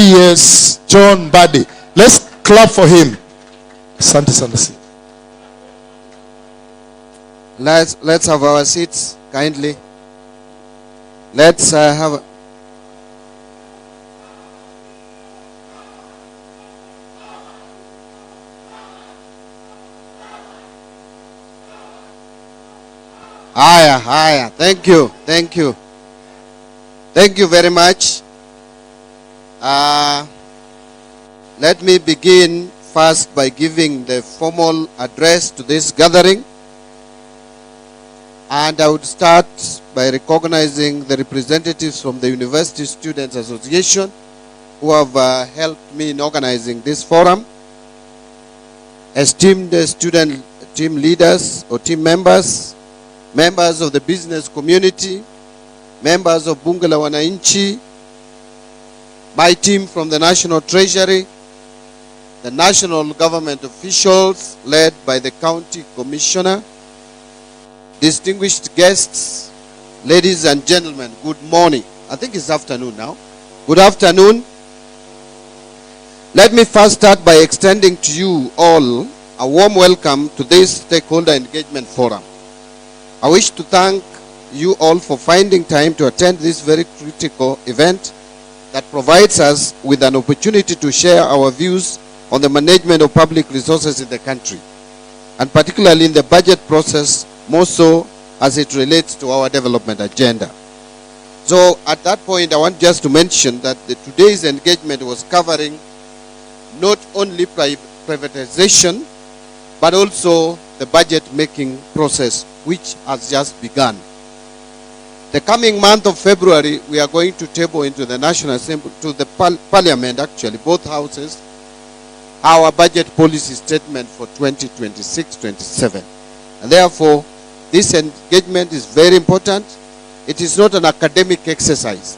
PS John Mbadi. Let's clap for him. Asante sana. Let's have our seats kindly. Let's have. Higher. Thank you very much. Let me begin first by giving the formal address to this gathering. And I would start by recognizing the representatives from the University Students Association who have helped me in organizing this forum. Esteemed student team leaders or team members, members of the business community, members of Bunge la Wananchi, my team from the National Treasury, the national government officials led by the county commissioner, distinguished guests, ladies and gentlemen, good morning. I think it's afternoon now. Good afternoon. Let me first start by extending to you all a warm welcome to this stakeholder engagement forum. I wish to thank you all for finding time to attend this very critical event that provides us with an opportunity to share our views on the management of public resources in the country, and particularly in the budget process, more so as it relates to our development agenda. So at that point, I want just to mention that today's engagement was covering not only privatization, but also the budget making process, which has just begun. The coming month of February, we are going to table into the National Assembly, to the Parliament actually, both houses, our budget policy statement for 2026-27. And therefore, this engagement is very important. It is not an academic exercise.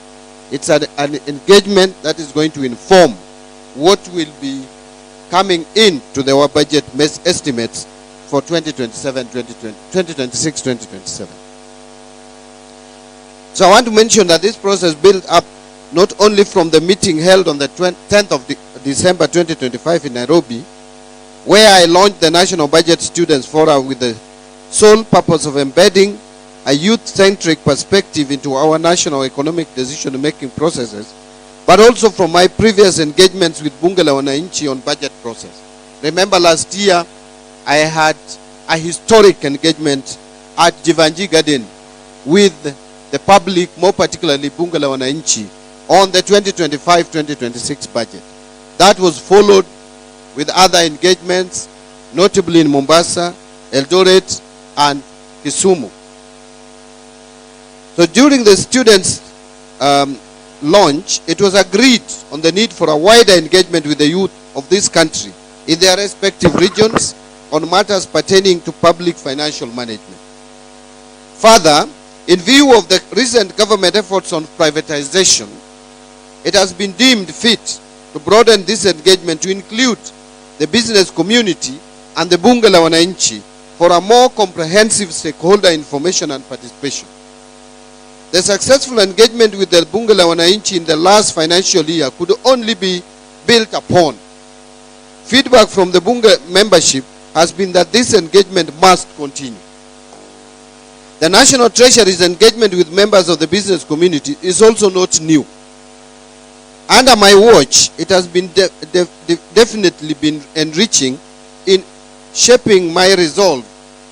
It's an engagement that is going to inform what will be coming into our budget estimates for 2026-2027. So I want to mention that this process built up not only from the meeting held on the 10th of December 2025 in Nairobi, where I launched the National Budget Students Forum with the sole purpose of embedding a youth-centric perspective into our national economic decision-making processes, but also from my previous engagements with Bunge la Wananchi on budget process. Remember last year, I had a historic engagement at Jivanji Garden with the public, more particularly Bunge la Wananchi, on the 2025-2026 budget. That was followed with other engagements, notably in Mombasa, Eldoret, and Kisumu. So during the students' launch, it was agreed on the need for a wider engagement with the youth of this country in their respective regions on matters pertaining to public financial management. Further, in view of the recent government efforts on privatization, it has been deemed fit to broaden this engagement to include the business community and the Bunge la Wananchi for a more comprehensive stakeholder information and participation. The successful engagement with the Bunge la Wananchi in the last financial year could only be built upon. Feedback from the Bunge membership has been that this engagement must continue. The National Treasury's engagement with members of the business community is also not new. Under my watch, it has been definitely been enriching in shaping my resolve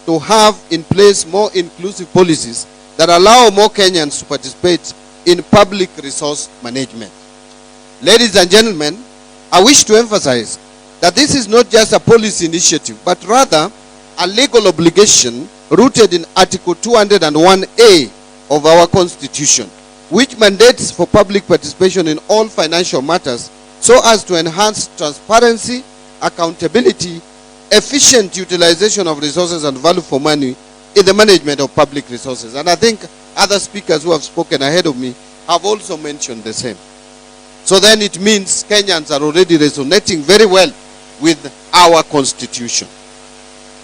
to have in place more inclusive policies that allow more Kenyans to participate in public resource management. Ladies and gentlemen, I wish to emphasize that this is not just a policy initiative, but rather a legal obligation rooted in Article 201A of our Constitution, which mandates for public participation in all financial matters so as to enhance transparency, accountability, efficient utilization of resources, and value for money in the management of public resources. And I think other speakers who have spoken ahead of me have also mentioned the same. So then it means Kenyans are already resonating very well with our Constitution.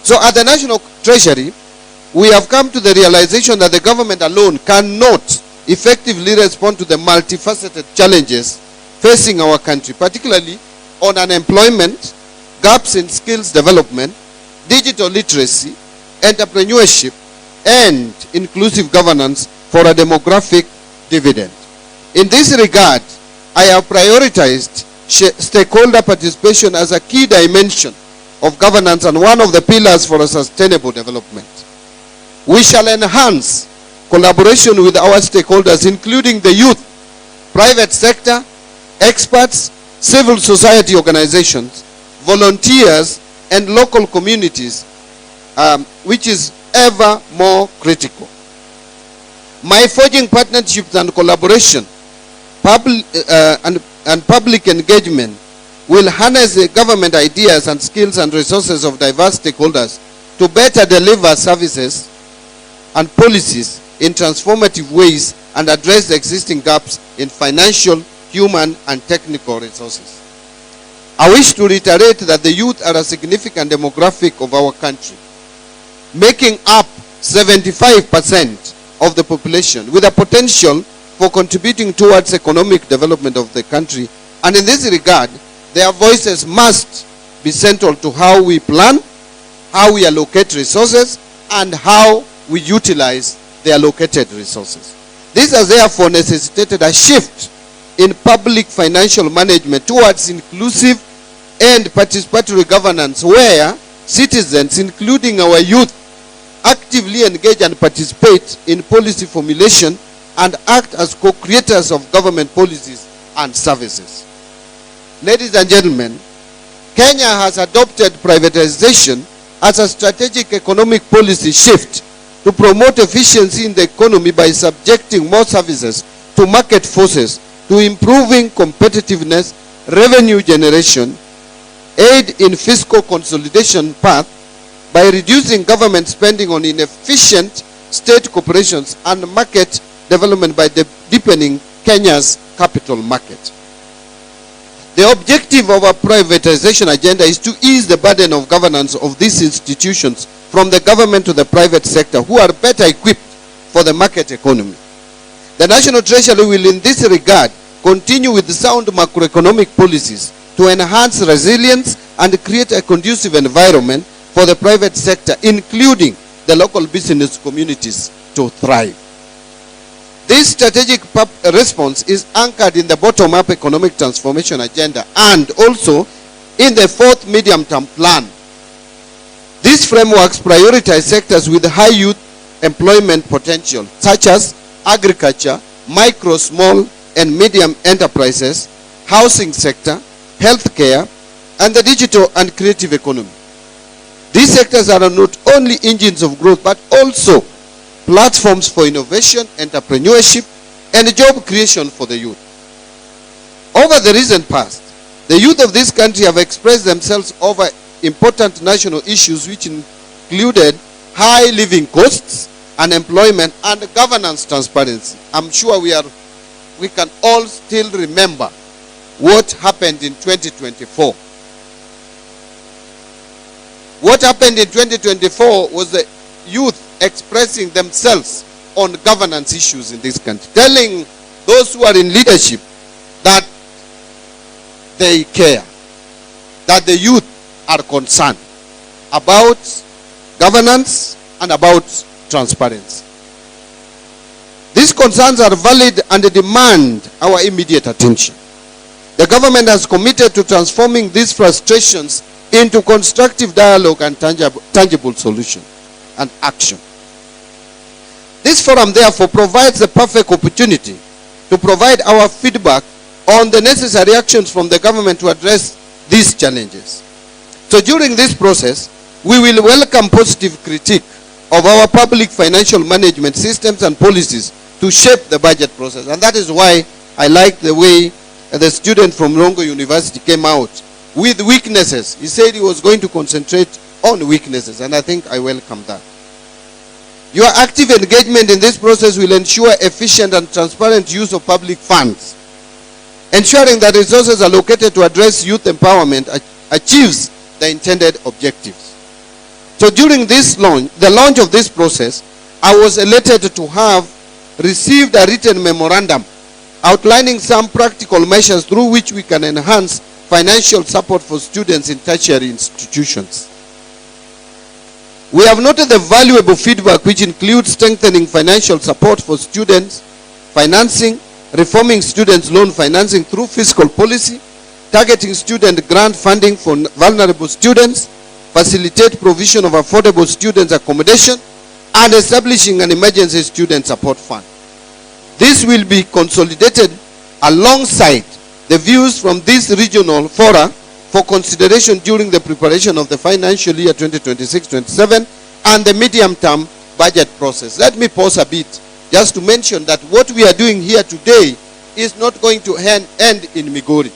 So at the National Treasury, we have come to the realization that the government alone cannot effectively respond to the multifaceted challenges facing our country, particularly on unemployment, gaps in skills development, digital literacy, entrepreneurship, and inclusive governance for a demographic dividend. In this regard, I have prioritized stakeholder participation as a key dimension of governance and one of the pillars for a sustainable development. We shall enhance collaboration with our stakeholders, including the youth, private sector, experts, civil society organizations, volunteers, and local communities, which is ever more critical. My forging partnerships and collaboration and public engagement will harness the government ideas and skills and resources of diverse stakeholders to better deliver services and policies in transformative ways and address the existing gaps in financial, human, and technical resources. I wish to reiterate that the youth are a significant demographic of our country, making up 75% of the population, with a potential for contributing towards economic development of the country. And in this regard, their voices must be central to how we plan, how we allocate resources, and how we utilize the allocated resources. This has therefore necessitated a shift in public financial management towards inclusive and participatory governance, where citizens, including our youth, actively engage and participate in policy formulation and act as co-creators of government policies and services. Ladies and gentlemen, Kenya has adopted privatization as a strategic economic policy shift to promote efficiency in the economy by subjecting more services to market forces, to improving competitiveness, revenue generation, aid in fiscal consolidation path by reducing government spending on inefficient state corporations and market development by deepening Kenya's capital market. The objective of our privatization agenda is to ease the burden of governance of these institutions from the government to the private sector, who are better equipped for the market economy. The National Treasury will in this regard continue with sound macroeconomic policies to enhance resilience and create a conducive environment for the private sector, including the local business communities, to thrive. This strategic response is anchored in the bottom-up economic transformation agenda and also in the fourth medium-term plan. These frameworks prioritize sectors with high youth employment potential, such as agriculture, micro, small, and medium enterprises, housing sector, healthcare, and the digital and creative economy. These sectors are not only engines of growth, but also platforms for innovation, entrepreneurship, and job creation for the youth. Over the recent past, the youth of this country have expressed themselves over important national issues, which included high living costs, unemployment, and governance transparency. I'm sure we can all still remember what happened in 2024. What happened in 2024 was the youth expressing themselves on governance issues in this country, telling those who are in leadership that they care, that the youth are concerned about governance and about transparency. These concerns are valid and demand our immediate attention. The government has committed to transforming these frustrations into constructive dialogue and tangible solution and action. This forum therefore provides the perfect opportunity to provide our feedback on the necessary actions from the government to address these challenges. So during this process, we will welcome positive critique of our public financial management systems and policies to shape the budget process. And that is why I like the way the student from Rongo University came out with weaknesses. He said he was going to concentrate on weaknesses, and I think I welcome that. Your active engagement in this process will ensure efficient and transparent use of public funds, ensuring that resources allocated to address youth empowerment achieves the intended objectives. So during this the launch of this process, I was elated to have received a written memorandum outlining some practical measures through which we can enhance financial support for students in tertiary institutions. We have noted the valuable feedback which includes strengthening financial support for students, financing, reforming students' loan financing through fiscal policy, targeting student grant funding for vulnerable students, facilitate provision of affordable students' accommodation, and establishing an emergency student support fund. This will be consolidated alongside the views from these regional fora for consideration during the preparation of the financial year 2026-27 and the medium-term budget process. Let me pause a bit just to mention that what we are doing here today is not going to end in Migori.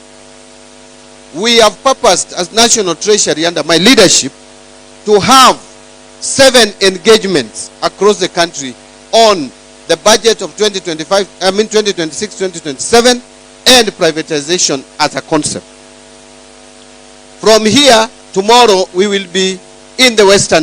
We have purposed as National Treasury under my leadership to have 7 engagements across the country on the budget of 2026-2027 and privatization as a concept. From here, tomorrow we will be in the Western